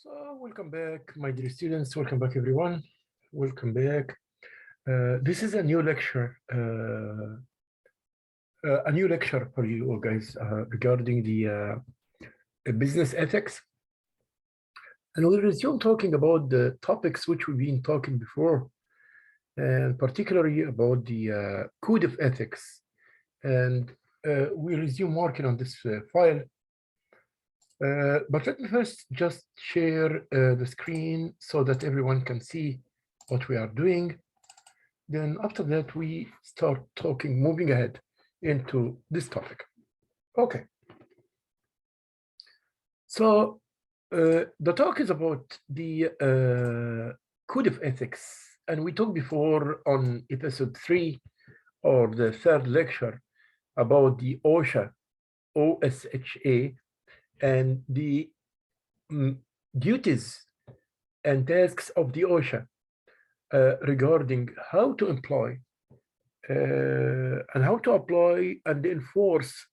So welcome back, my dear students. Welcome back, everyone. Welcome back. This is a new lecture, for you guys regarding the business ethics, and we'll resume talking about the topics which we've been talking before, and particularly about the code of ethics. And we'll resume working on this file. But let me first just share the screen so that everyone can see what we are doing. Then after that, we start talking, moving ahead into this topic. Okay. So the talk is about the code of ethics. And we talked before on episode 3 or the third lecture about the OSHA, OSHA, and the duties and tasks of the OSHA regarding how to employ and how to apply and enforce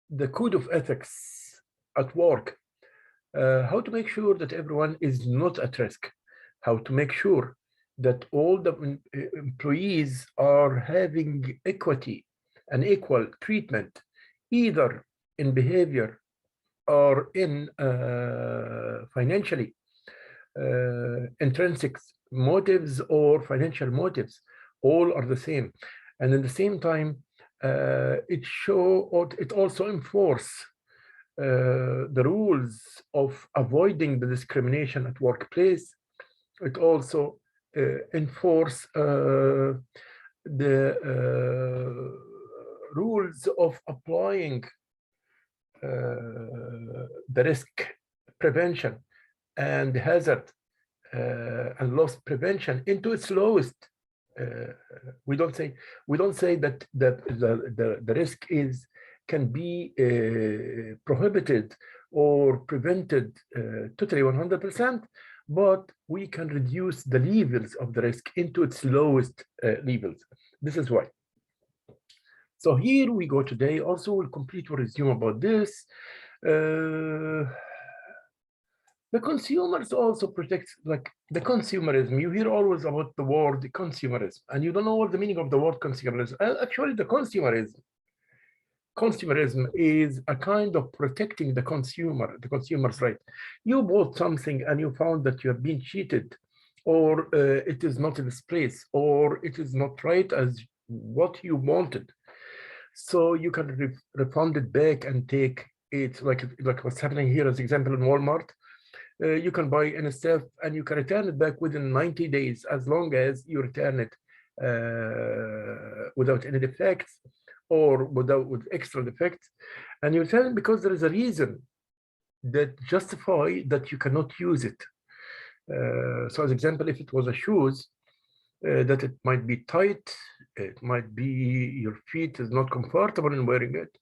the code of ethics at work, how to make sure that everyone is not at risk, how to make sure that all the employees are having equity and equal treatment, either in behavior or in financially intrinsic motives or financial motives. All are the same, and at the same time it also enforce the rules of avoiding the discrimination at workplace. It also enforce the rules of applying the risk prevention and hazard and loss prevention into its lowest. We don't say that the risk can be prohibited or prevented totally 100%, but we can reduce the levels of the risk into its lowest levels. This is why. So here we go today. Also, we'll complete a resume about this. The consumers also protect, like the consumerism. You hear always about the word consumerism, and you don't know what the meaning of the word consumerism. Actually, the consumerism is a kind of protecting the consumer's right. You bought something and you found that you have been cheated, or it is not in its place, or it is not right as what you wanted. So you can refund it back and take it, like what's happening here as example in Walmart. You can buy any stuff and you can return it back within 90 days, as long as you return it without any defects or with extra defects. And you return it because there is a reason that justify that you cannot use it. So as example, if it was a shoes, that it might be tight, it might be your feet is not comfortable in wearing it,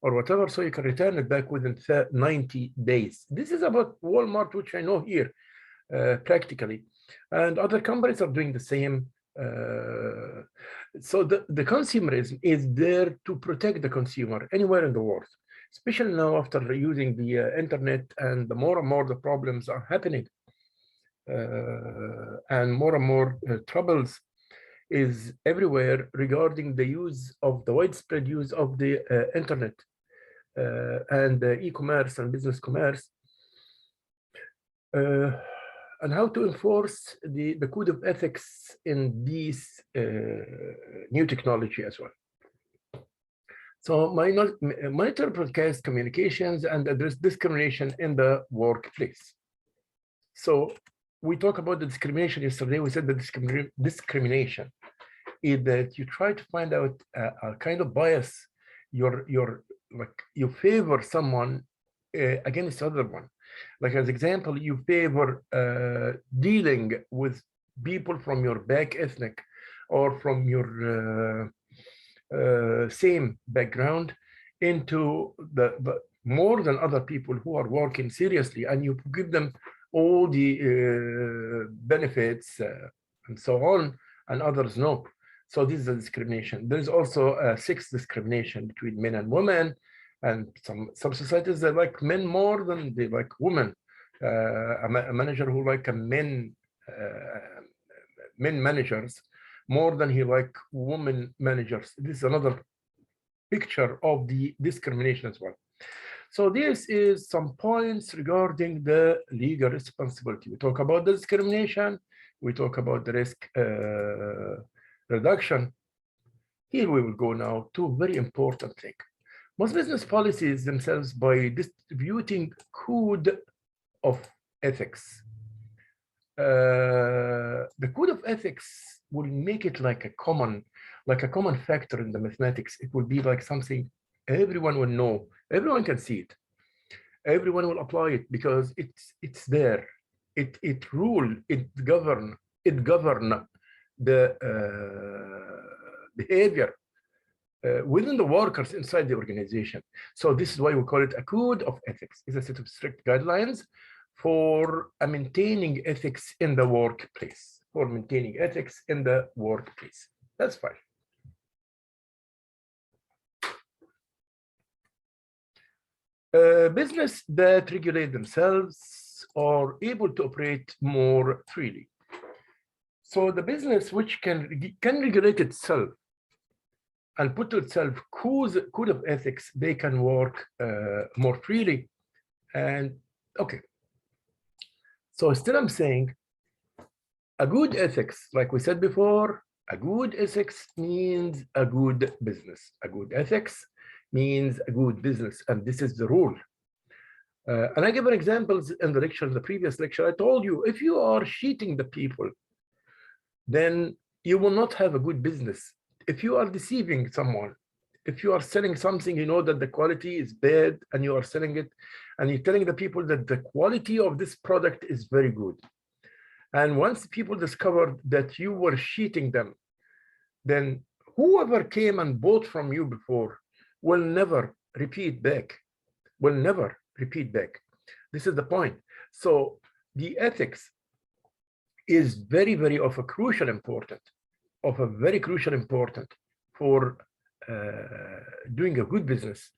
or whatever, so you can return it back within 90 days. This is about Walmart, which I know here practically, and other companies are doing the same. So the consumerism is there to protect the consumer anywhere in the world, especially now after using the internet, and the more and more the problems are happening, and more troubles is everywhere regarding the widespread use of the internet and e-commerce and business commerce, and how to enforce the code of ethics in these new technology as well. So monitor broadcast communications and address discrimination in the workplace. So we talked about the discrimination yesterday. We said the discrimination is that you try to find out a kind of bias. You favor someone against other one. Like as example, you favor dealing with people from your back ethnic or from your same background into the more than other people who are working seriously, and you give them all the benefits and so on, and others no. So this is a discrimination. There is also sex discrimination between men and women, And some societies, they like men more than they like women. A manager who like a men managers more than he like women managers. This is another picture of the discrimination as well. So this is some points regarding the legal responsibility. We talk about the discrimination, we talk about the risk reduction. Here we will go now to a very important thing. Most business policies themselves, by distributing code of ethics, the code of ethics will make it like a common factor in the mathematics. It will be like something everyone will know, everyone can see it, everyone will apply it because it's there. It rule, it govern the behavior within the workers inside the organization. So this is why we call it a code of ethics. It's a set of strict guidelines for maintaining ethics in the workplace, That's fine. Business that regulate themselves are able to operate more freely. So the business which can regulate itself and put to itself code of ethics, they can work more freely. And okay, so still I'm saying a good ethics, like we said before, a good ethics means a good business. A good ethics means a good business, and this is the rule. And I give an examples in the lecture, the previous lecture. I told you, if you are cheating the people, then you will not have a good business. If you are deceiving someone, if you are selling something, you know that the quality is bad and you are selling it, and you're telling the people that the quality of this product is very good. And once people discovered that you were cheating them, then whoever came and bought from you before will never repeat back, This is the point. So the ethics is very, very of a very crucial important for doing a good business.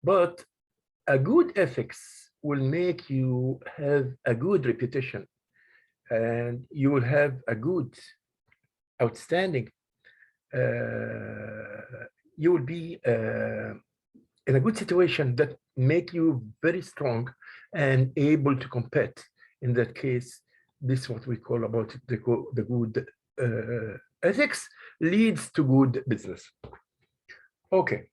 But a good ethics will make you have a good reputation, and you will have a good, outstanding, you will be in a good situation that make you very strong and able to compete. In that case, this is what we call about the good ethics leads to good business. Okay.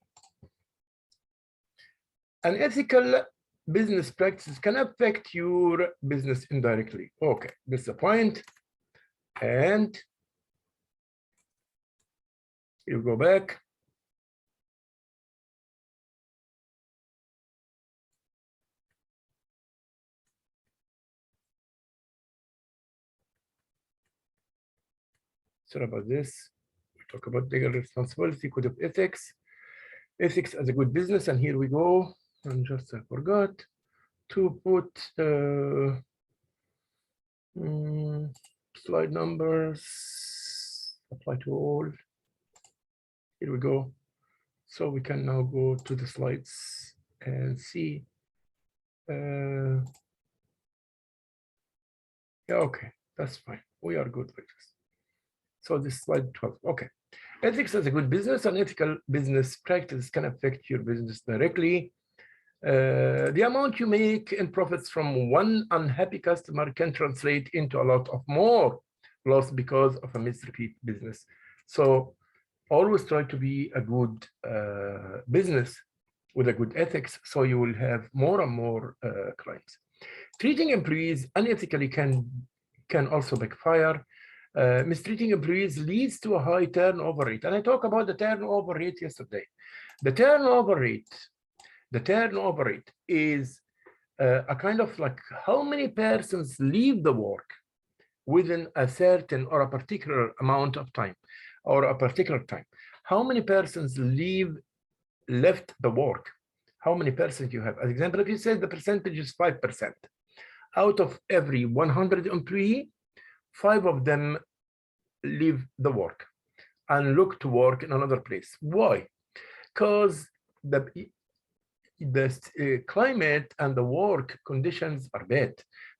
An ethical business practice can affect your business indirectly. Okay, this is the point. And you go back. Sorry about this. We talk about legal responsibility, code of ethics, ethics as a good business, and here we go. And just I forgot to put slide numbers, apply to all. Here we go. So we can now go to the slides and see. Yeah, okay, that's fine. We are good with this. So this is slide 12. Okay. Ethics as a good business and ethical business practice can affect your business directly. The amount you make in profits from one unhappy customer can translate into a lot of more loss because of a misrepeat business. So always try to be a good business with a good ethics, so you will have more and more clients. Treating employees unethically can also backfire. Mistreating employees leads to a high turnover rate. And I talked about the turnover rate yesterday. The turnover rate is a kind of like how many persons leave the work within a certain or a particular amount of time or a particular time. How many persons left the work? How many persons you have? As example, if you say the percentage is 5%, out of every 100 employee, 5 of them leave the work and look to work in another place. Why? Because the climate and the work conditions are bad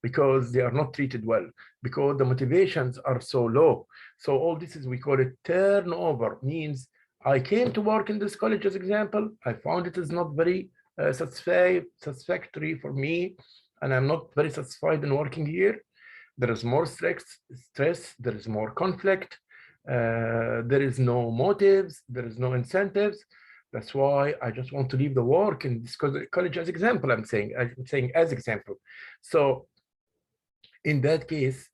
because they are not treated well, because the motivations are so low. So all this is, we call it turnover, means I came to work in this college as example, I found it is not very satisfactory for me, and I'm not very satisfied in working here. There is more stress, there is more conflict, there is no motives, there is no incentives. That's why I just want to leave the work in this college as example. I'm saying as example. So in that case,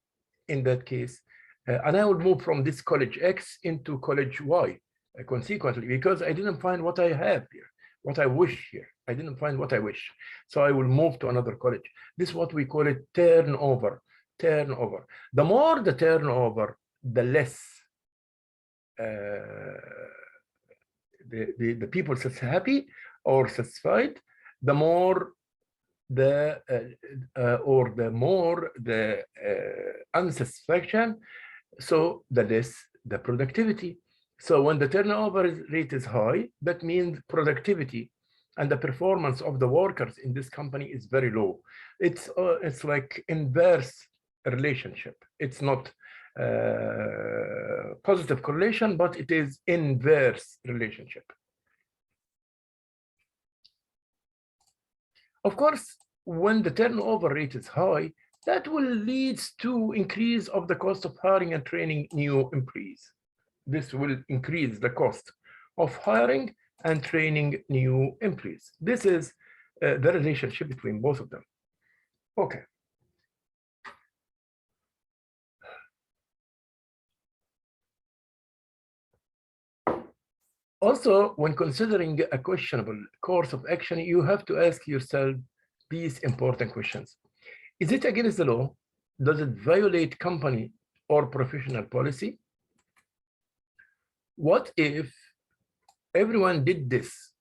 and I will move from this college X into college Y, consequently, because I didn't find what I have here, what I wish here. I didn't find what I wish. So I will move to another college. This is what we call it turnover. Turnover. The more the turnover, the less the people that's happy or satisfied, the more the unsatisfaction, so the less the productivity. So when the turnover rate is high, that means productivity and the performance of the workers in this company is very low. It's like inverse relationship. It's not positive correlation, but it is inverse relationship. Of course, when the turnover rate is high, that will lead to increase of the cost of hiring and training new employees. This will increase the cost of hiring and training new employees. This is the relationship between both of them. Okay. Also, when considering a questionable course of action, you have to ask yourself these important questions. Is it against the law? Does it violate company or professional policy? What if everyone did this?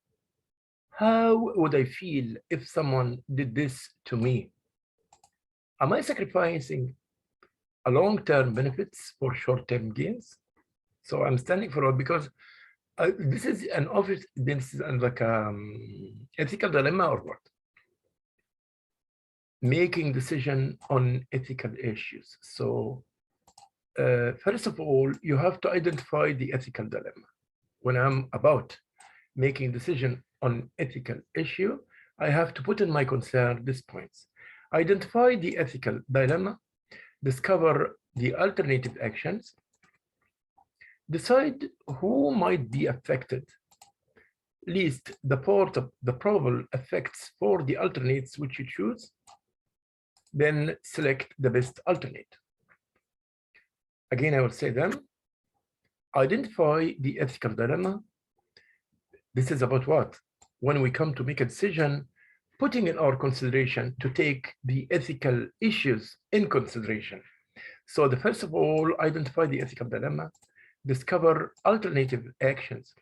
How would I feel if someone did this to me? Am I sacrificing a long-term benefits for short-term gains? So I'm standing for it because this is an office, this is like ethical dilemma or what? Making decision on ethical issues. So first of all, you have to identify the ethical dilemma. When I'm about making decision on ethical issue, I have to put in my concern these points. Identify the ethical dilemma, discover the alternative actions, decide who might be affected, list the probable effects for the alternates which you choose, then select the best alternate. Again, I will say them. Identify the ethical dilemma. This is about what? When we come to make a decision, putting in our consideration to take the ethical issues in consideration. So the first of all, identify the ethical dilemma, discover alternative actions,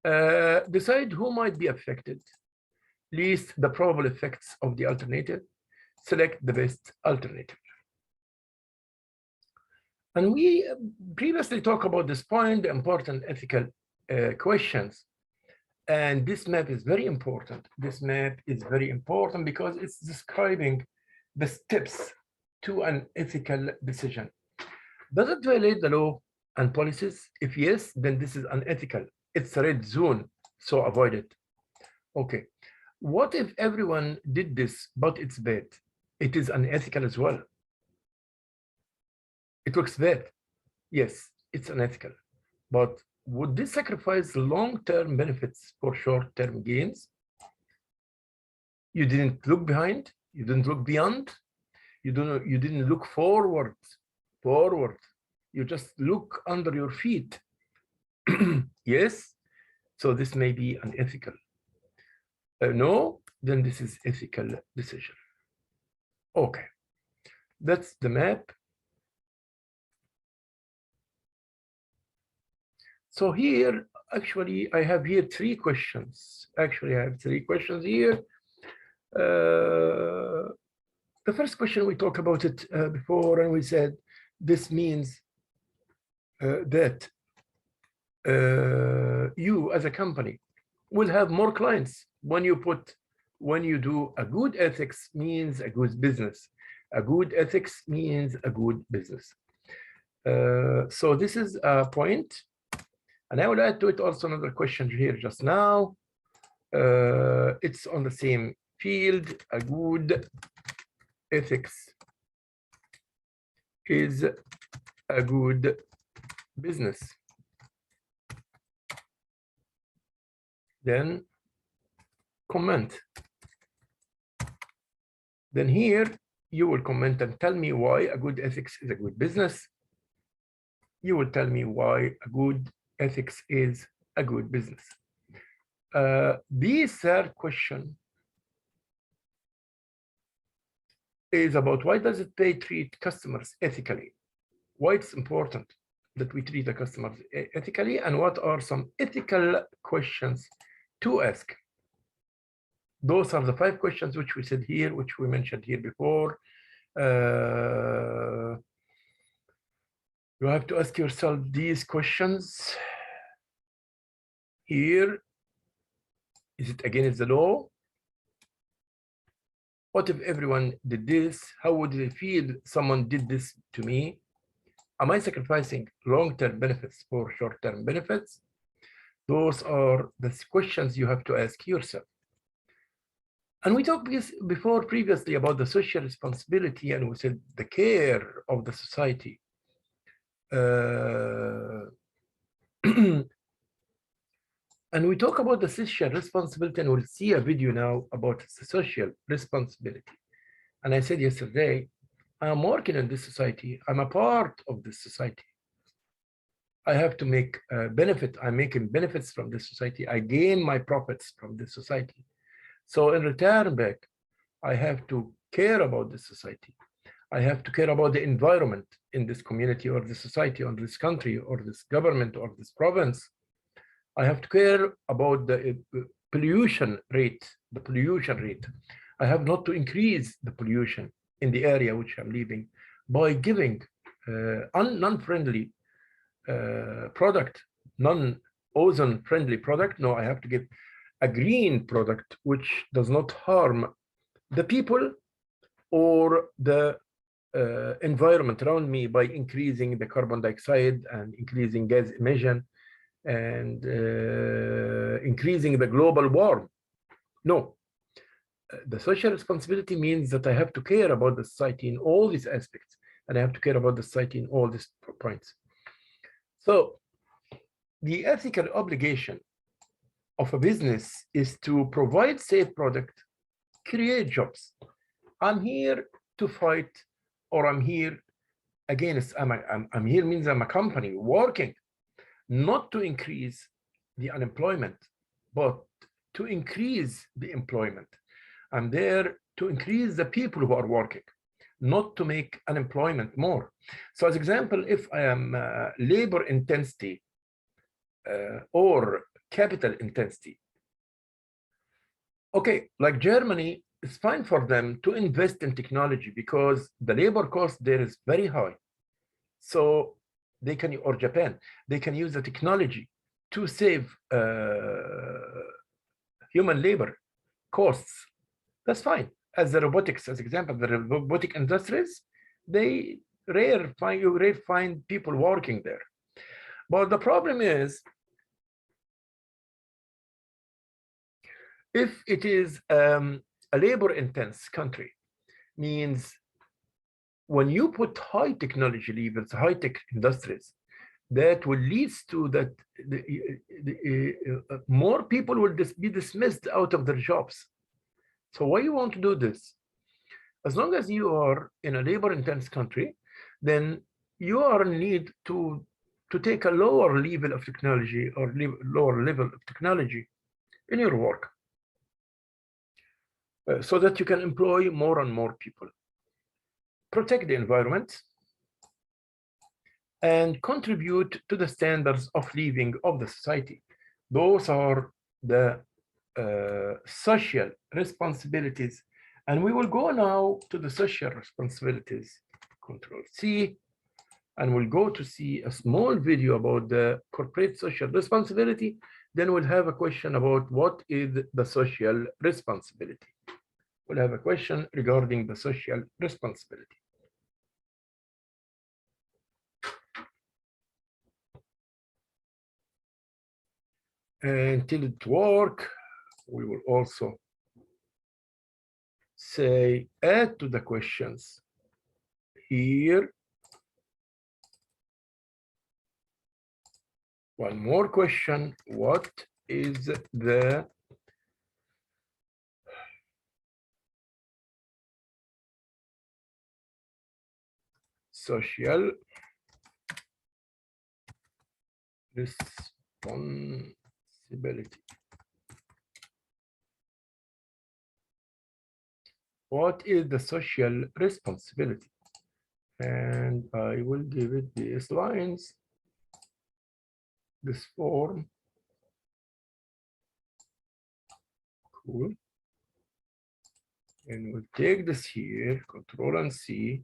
decide who might be affected, list the probable effects of the alternative, select the best alternative. And we previously talked about this point, the important ethical questions. And this map is very important. This map is very important because it's describing the steps to an ethical decision. Does it violate the law and policies? If yes, then this is unethical. It's a red zone, so avoid it. Okay. What if everyone did this, but it's bad? It is unethical as well. It looks bad. Yes, it's unethical. But would this sacrifice long-term benefits for short-term gains? You didn't look behind. You didn't look beyond. You didn't look forward. You just look under your feet. Yes, so this may be unethical. No, then this is ethical decision. Okay, that's the map. So here, actually, I have here three questions. Actually, I have three questions here. The first question, we talked about it before, and we said this means that you as a company will have more clients. When you do a good ethics means a good business. A good ethics means a good business. So this is a point. And I will add to it also another question here just now. It's on the same field. A good ethics is a good business. Then comment. Then here you will comment and tell me why a good ethics is a good business. You will tell me why a good ethics is a good business. The third question is about why does it they treat customers ethically? Why it's important that we treat the customers ethically, and what are some ethical questions to ask? Those are the 5 questions which we said here, which we mentioned here before. You have to ask yourself these questions. Here, is it against the law? What if everyone did this? How would they feel someone did this to me? Am I sacrificing long-term benefits for short-term benefits? Those are the questions you have to ask yourself. And we talked before previously about the social responsibility, and we said the care of the society. And we talk about the social responsibility, and we'll see a video now about the social responsibility. And I said yesterday, I'm working in this society. I'm a part of this society. I have to make benefit. I'm making benefits from this society. I gain my profits from this society. So in return back, I have to care about this society. I have to care about the environment in this community or this society or this country or this government or this province. I have to care about the pollution rate, I have not to increase the pollution in the area which I'm living by giving non-friendly product, non-ozone friendly product. No, I have to give a green product which does not harm the people or the environment around me by increasing the carbon dioxide and increasing gas emission and increasing the global warming. No, the social responsibility means that I have to care about the society in all these aspects, and I have to care about the society in all these points. So the ethical obligation of a business is to provide safe product, create jobs. I'm here to fight, or I'm here against, I'm here means I'm a company working, not to increase the unemployment, but to increase the employment. I'm there to increase the people who are working, not to make unemployment more. So as example, if I am labor intensity or capital intensity, okay, like Germany, it's fine for them to invest in technology because the labor cost there is very high. So they can, or Japan, they can use the technology to save human labor costs. That's fine. As the robotics, as example, the robotic industries, you rarely find people working there. But the problem is, if it is a labor-intense country, means when you put high technology levels, high-tech industries, that will lead to that more people will be dismissed out of their jobs. So why you want to do this? As long as you are in a labor-intense country, then you are in need to take a lower level of technology or lower level of technology in your work, so that you can employ more and more people, protect the environment, and contribute to the standards of living of the society. Those are the social responsibilities. And we will go now to the social responsibilities. Control C. and we'll go to see a small video about the corporate social responsibility. Then we'll have a question about what is the social responsibility. We'll have a question regarding the social responsibility. Until it work, we will also say add to the questions here. One more question, what is the social responsibility? What is the social responsibility? And I will give it these lines, this form. Cool. And we'll take this here, Control and C,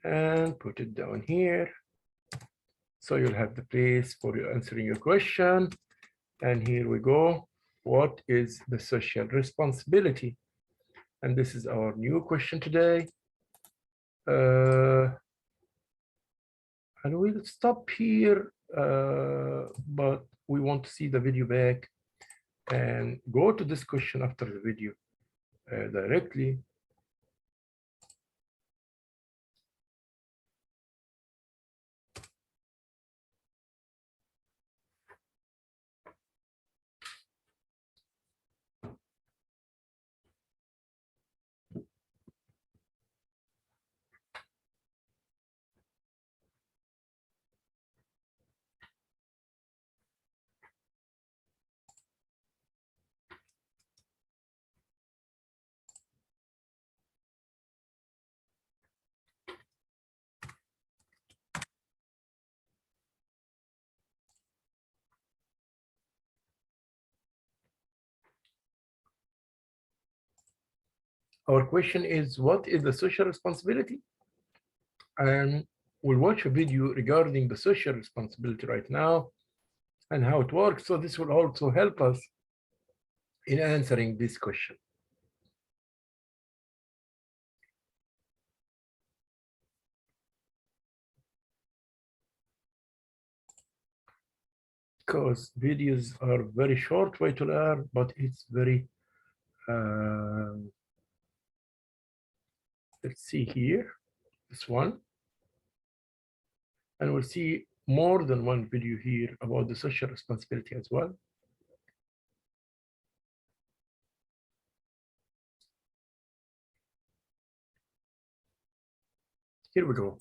and put it down here. So you'll have the place for you answering your question. And here we go. What is the social responsibility? And this is our new question today. And we'll stop here, but we want to see the video back and go to this question after the video directly. Our question is, what is the social responsibility? And we'll watch a video regarding the social responsibility right now and how it works. So this will also help us in answering this question. Because videos are very short way to learn, but it's very, let's see here, this one. And we'll see more than one video here about the social responsibility as well. Here we go.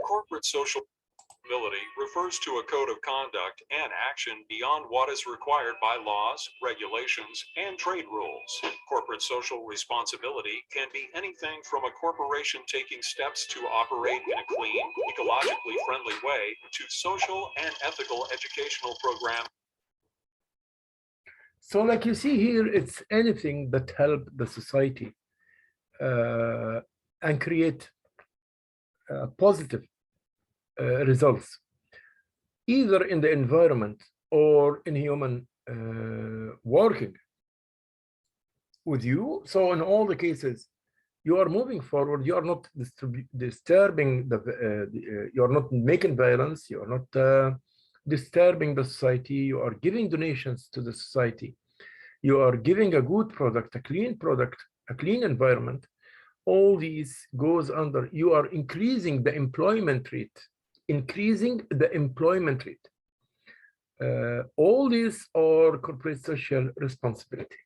Corporate social responsibility refers to a code of conduct and action beyond what is required by laws, regulations, and trade rules. Corporate social responsibility can be anything from a corporation taking steps to operate in a clean, ecologically friendly way to social and ethical educational programs. So like you see here, it's anything that help the society and create positive results, either in the environment or in human working with you. So in all the cases, you are moving forward. You are not disturbing you are not making violence. You are not disturbing the society. You are giving donations to the society. You are giving a good product, a clean product, a clean environment. All these goes under, you are increasing the employment rate, all these are corporate social responsibility.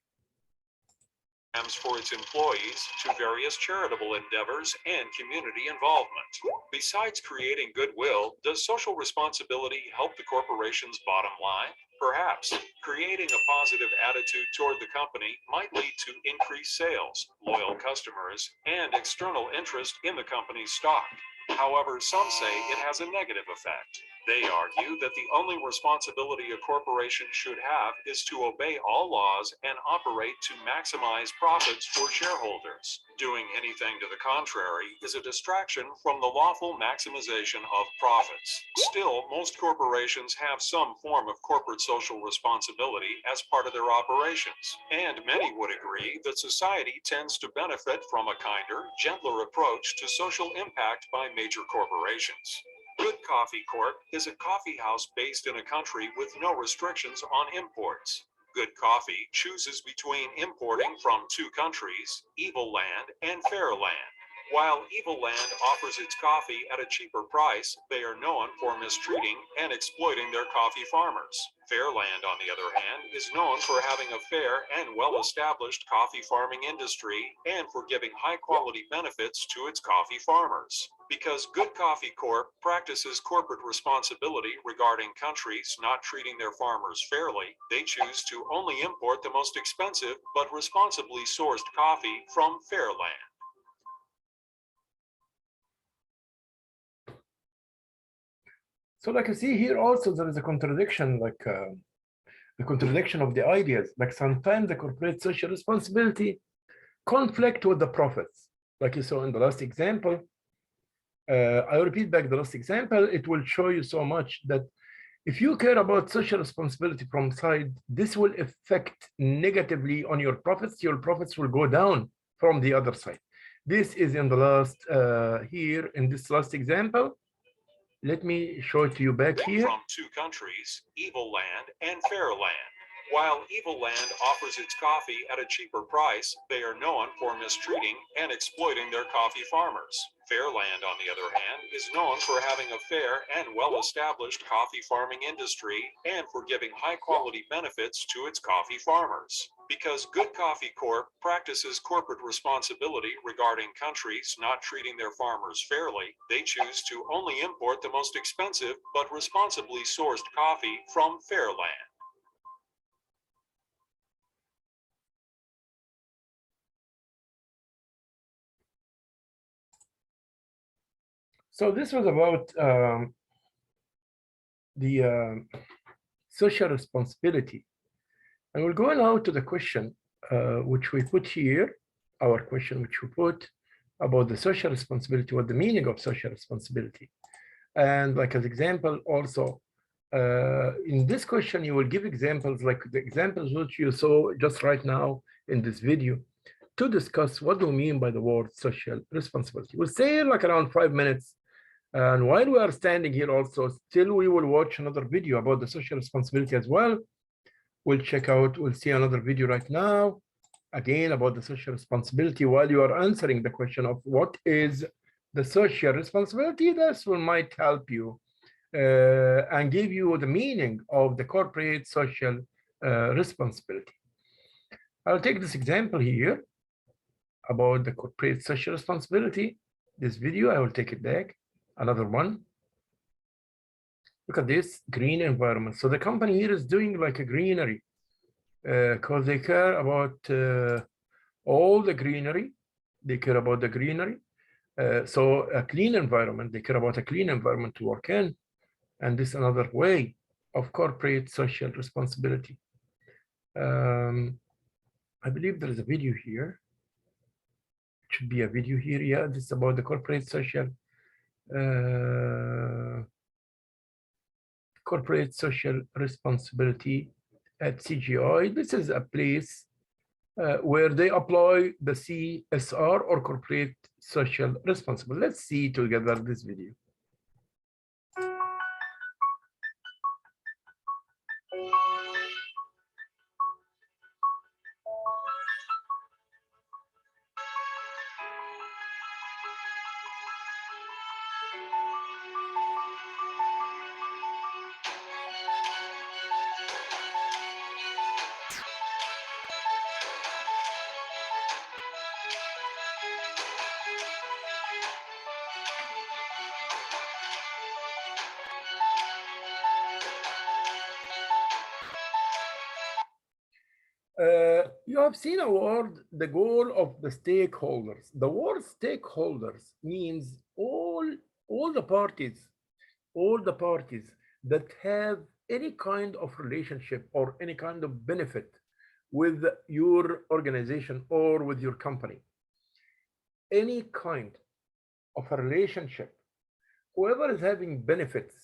For its employees to various charitable endeavors and community involvement. Besides creating goodwill, does social responsibility help the corporation's bottom line? Perhaps creating a positive attitude toward the company might lead to increased sales, loyal customers, and external interest in the company's stock. However, some say it has a negative effect. They argue that the only responsibility a corporation should have is to obey all laws and operate to maximize profits for shareholders. Doing anything to the contrary is a distraction from the lawful maximization of profits. Still, most corporations have some form of corporate social responsibility as part of their operations, and many would agree that society tends to benefit from a kinder, gentler approach to social impact by major corporations. Good Coffee Corp is a coffee house based in a country with no restrictions on imports. Good Coffee chooses between importing from two countries, Evil Land and Fair Land. While Evil Land offers its coffee at a cheaper price, they are known for mistreating and exploiting their coffee farmers. Fairland, on the other hand, is known for having a fair and well-established coffee farming industry and for giving high-quality benefits to its coffee farmers. Because Good Coffee Corp practices corporate responsibility regarding countries not treating their farmers fairly, they choose to only import the most expensive but responsibly sourced coffee from Fairland. So like you see here also there is a contradiction, like the contradiction of the ideas. Like sometimes the corporate social responsibility conflict with the profits. Like you saw in the last example, I repeat back the last example, it will show you so much that if you care about social responsibility from side, this will affect negatively on your profits will go down from the other side. This is in the last, here in this last example. Let me show it to you back here. From two countries, Evil Land and Fair Land. While Evil Land offers its coffee at a cheaper price, they are known for mistreating and exploiting their coffee farmers. Fairland, on the other hand, is known for having a fair and well-established coffee farming industry and for giving high-quality benefits to its coffee farmers. Because Good Coffee Corp practices corporate responsibility regarding countries not treating their farmers fairly, they choose to only import the most expensive but responsibly sourced coffee from Fairland. So this was about the social responsibility. And we'll go now to the question which we put here, our question which we put about the social responsibility, what the meaning of social responsibility. And like as example also, in this question, you will give examples like the examples which you saw just right now in this video to discuss what do we mean by the word social responsibility. We'll stay like around 5 minutes. And while we are standing here also, still we will watch another video about the social responsibility as well. We'll see another video right now, again about the social responsibility while you are answering the question of what is the social responsibility. This will might help you and give you the meaning of the corporate social responsibility. I'll take this example here about the corporate social responsibility. This video, I will take it back. Another one. Look at this green environment. So the company here is doing like a greenery because they care about all the greenery. They care about the greenery. So a clean environment, they care about a clean environment to work in. And this is another way of corporate social responsibility. I believe there is a video here. It should be a video here. Yeah, this is about the corporate social responsibility at CGI. This is a place where they apply the CSR or corporate social responsibility. Let's see together this video. You have seen a word, the goal of the stakeholders. The word stakeholders means all the parties, all the parties that have any kind of relationship or any kind of benefit with your organization or with your company. Any kind of a relationship, whoever is having benefits,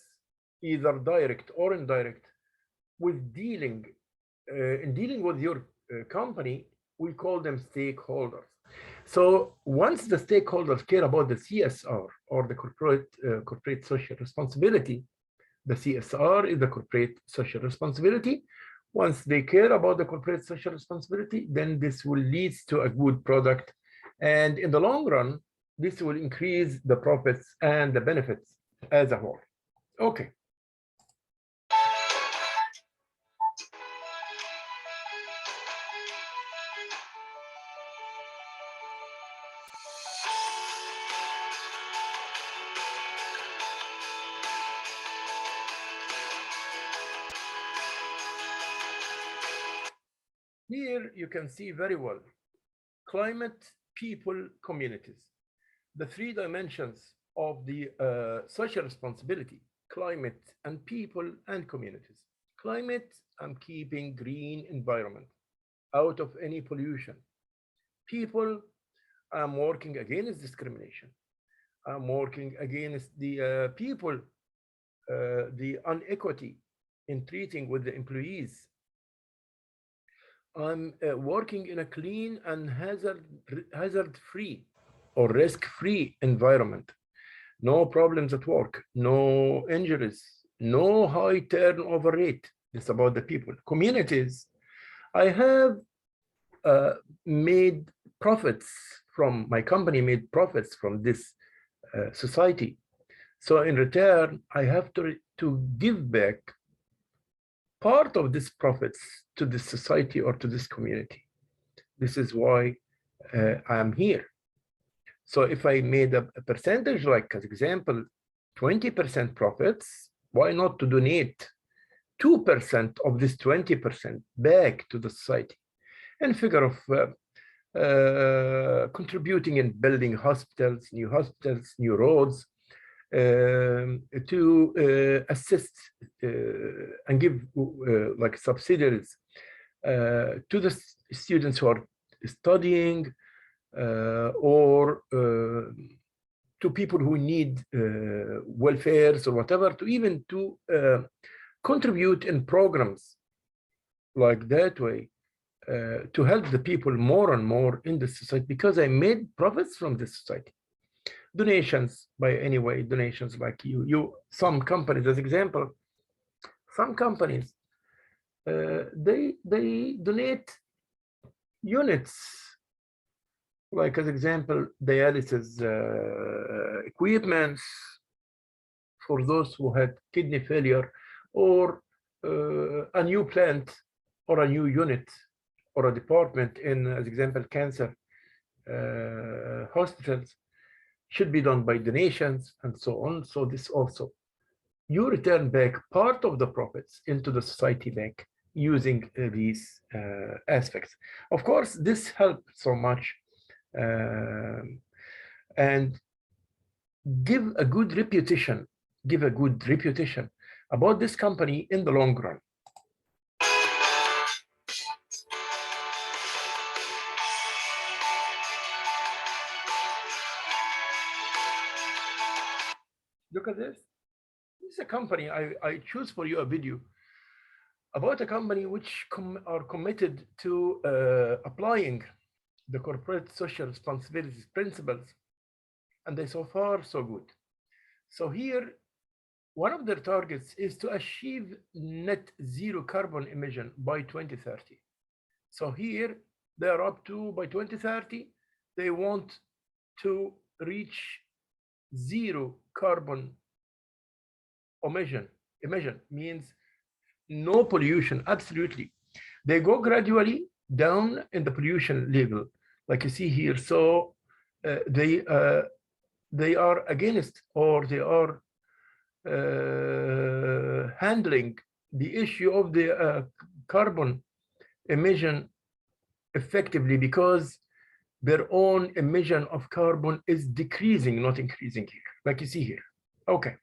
either direct or indirect, with in dealing with your company, we call them stakeholders. So once the stakeholders care about the CSR or the corporate social responsibility, the CSR is the corporate social responsibility. Once they care about the corporate social responsibility, then this will lead to a good product. And in the long run, this will increase the profits and the benefits as a whole. Okay. Here you can see very well climate, people, communities. The three dimensions of the social responsibility: climate and people and communities. Climate, I'm keeping green environment out of any pollution. People, I'm working against discrimination. I'm working against the people, the inequity in treating with the employees. I'm working in a clean and hazard-free or risk-free environment. No problems at work, no injuries, no high turnover rate. It's about the people. Communities, I have made profits from, my company made profits from this society. So in return, I have to give back part of this profits to this society or to this community. This is why I'm here. So if I made a percentage, like as example, 20% profits, why not to donate 2% of this 20% back to the society in figure of contributing in building hospitals, new roads, to assist and give like subsidies to the students who are studying or to people who need welfares or whatever, to even to contribute in programs like that way to help the people more and more in the society, because I made profits from this society. Donations, by any way, donations like some companies, as example, some companies, they donate units, like as example, dialysis equipments for those who had kidney failure, or a new plant or a new unit or a department in, as example, cancer hospitals, should be done by donations and so on. So this also, you return back part of the profits into the society bank using these aspects. Of course, this helps so much and give a good reputation about this company in the long run. Look at this. This is a company. I choose for you a video about a company which are committed to applying the corporate social responsibilities principles, and they so far so good. So here, one of their targets is to achieve net zero carbon emission by 2030. So here they are up to, by 2030, they want to reach zero carbon emission. Emission means no pollution, absolutely. They go gradually down in the pollution level, like you see here. So they are against, or they are handling the issue of the carbon emission effectively because their own emission of carbon is decreasing, not increasing here, like you see here. Okay.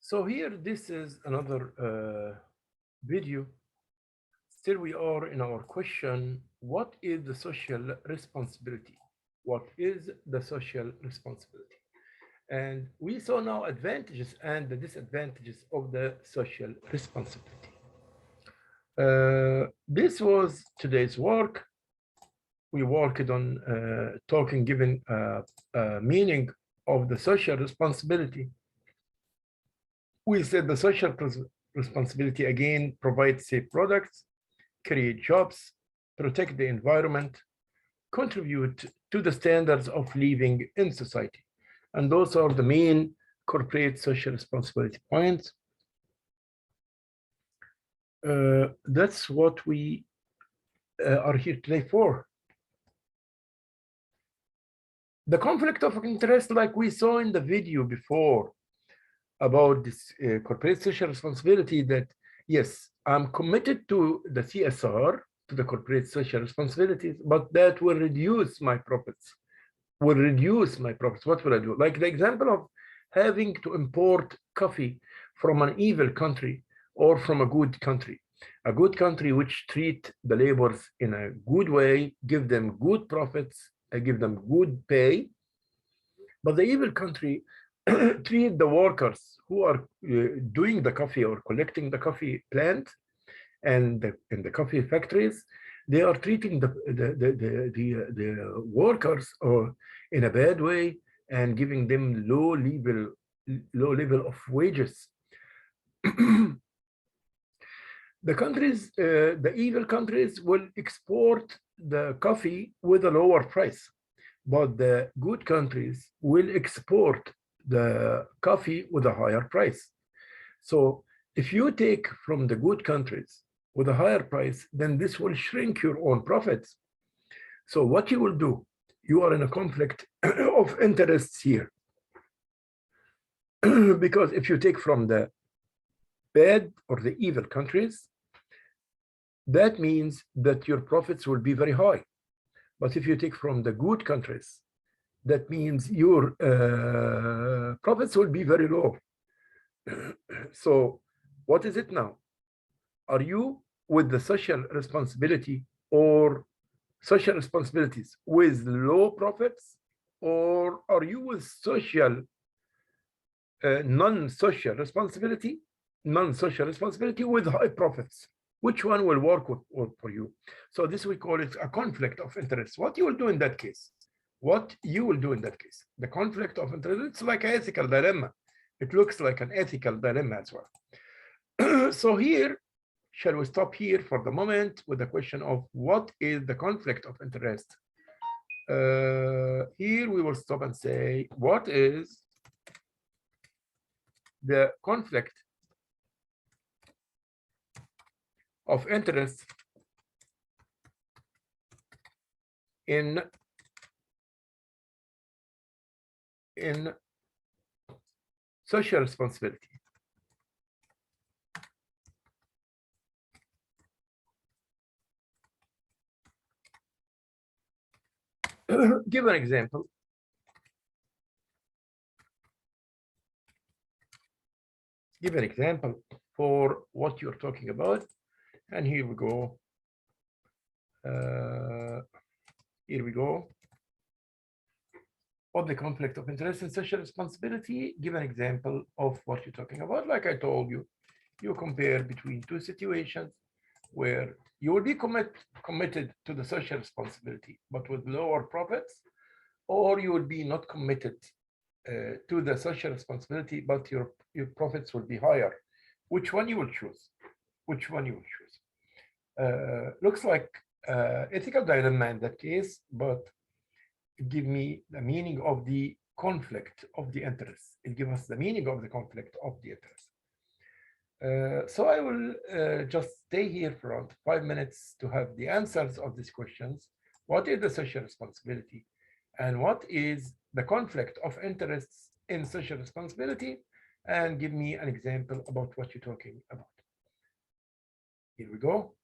So here, this is another video. Still, we are in our question, what is the social responsibility? What is the social responsibility? And we saw now advantages and the disadvantages of the social responsibility. This was today's work. We worked on giving meaning of the social responsibility. We said the social responsibility again provides safe products, create jobs, protect the environment, contribute to the standards of living in society. And those are the main corporate social responsibility points. That's what we are here today for. The conflict of interest, like we saw in the video before about this corporate social responsibility, that yes, I'm committed to the CSR, to the corporate social responsibilities, but that will reduce my profits. What will I do? Like the example of having to import coffee from an evil country or from a good country. A good country which treat the laborers in a good way, give them good profits, give them good pay. But the evil country treat the workers who are doing the coffee or collecting the coffee plant and in the coffee factories, they are treating the workers in a bad way and giving them low level of wages. The evil countries will export the coffee with a lower price, but the good countries will export the coffee with a higher price. So if you take from the good countries with a higher price, then this will shrink your own profits. So what you will do, you are in a conflict of interests here. Because if you take from the bad or the evil countries, that means that your profits will be very high. But if you take from the good countries, that means your profits will be very low. So what is it now? Are you with the social responsibility or social responsibilities with low profits, or are you with social non-social responsibility with high profits? Which one will work for you? So this we call it a conflict of interest. What you will do in that case? The conflict of interest, it's like an ethical dilemma. It looks like an ethical dilemma as well. So here, shall we stop here for the moment with the question of what is the conflict of interest? Here we will stop and say, what is the conflict of interest in social responsibility? Give an example. Give an example for what you're talking about. And here we go. Of the conflict of interest and social responsibility. Give an example of what you're talking about. Like I told you, you compare between two situations where you will be committed to the social responsibility, but with lower profits, or you will be not committed to the social responsibility, but your profits will be higher. Which one you will choose? Which one you will choose? Looks like ethical dilemma in that case, but give me the meaning of the conflict of the interests. It gives us the meaning of the conflict of the interests. So I will just stay here for around 5 minutes to have the answers of these questions. What is the social responsibility? And what is the conflict of interests in social responsibility? And give me an example about what you're talking about. Here we go.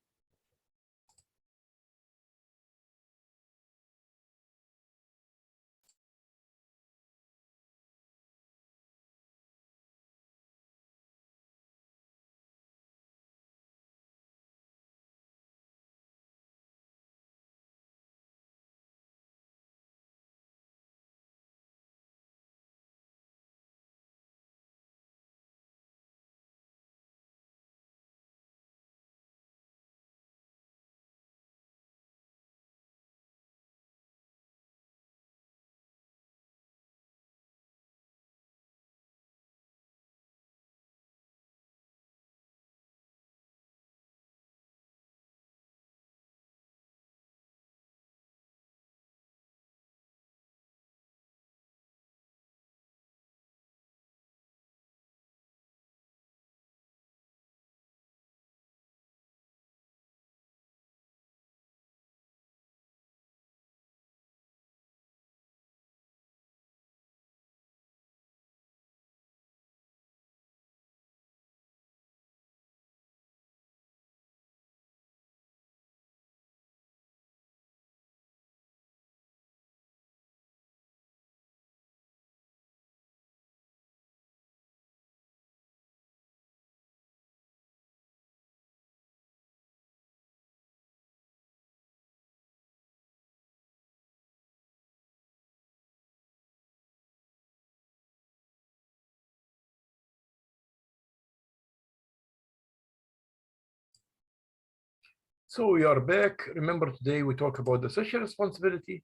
So we are back. Remember, today we talk about the social responsibility.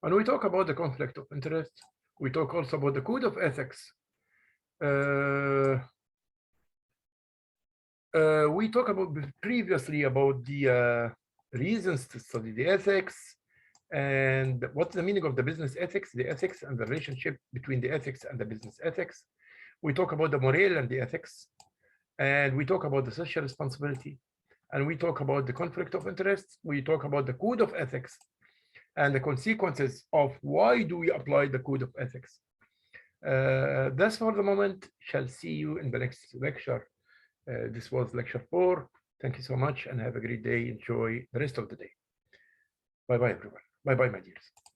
When we talk about the conflict of interest, we talk also about the code of ethics. We talked about previously about the reasons to study the ethics and what's the meaning of the business ethics, the ethics and the relationship between the ethics and the business ethics. We talk about the morale and the ethics, and we talk about the social responsibility, and we talk about the conflict of interest. We talk about the code of ethics and the consequences of why do we apply the code of ethics. That's for the moment. Shall see you in the next lecture. This was lecture 4. Thank you so much and have a great day. Enjoy the rest of the day. Bye-bye, everyone. Bye-bye, my dears.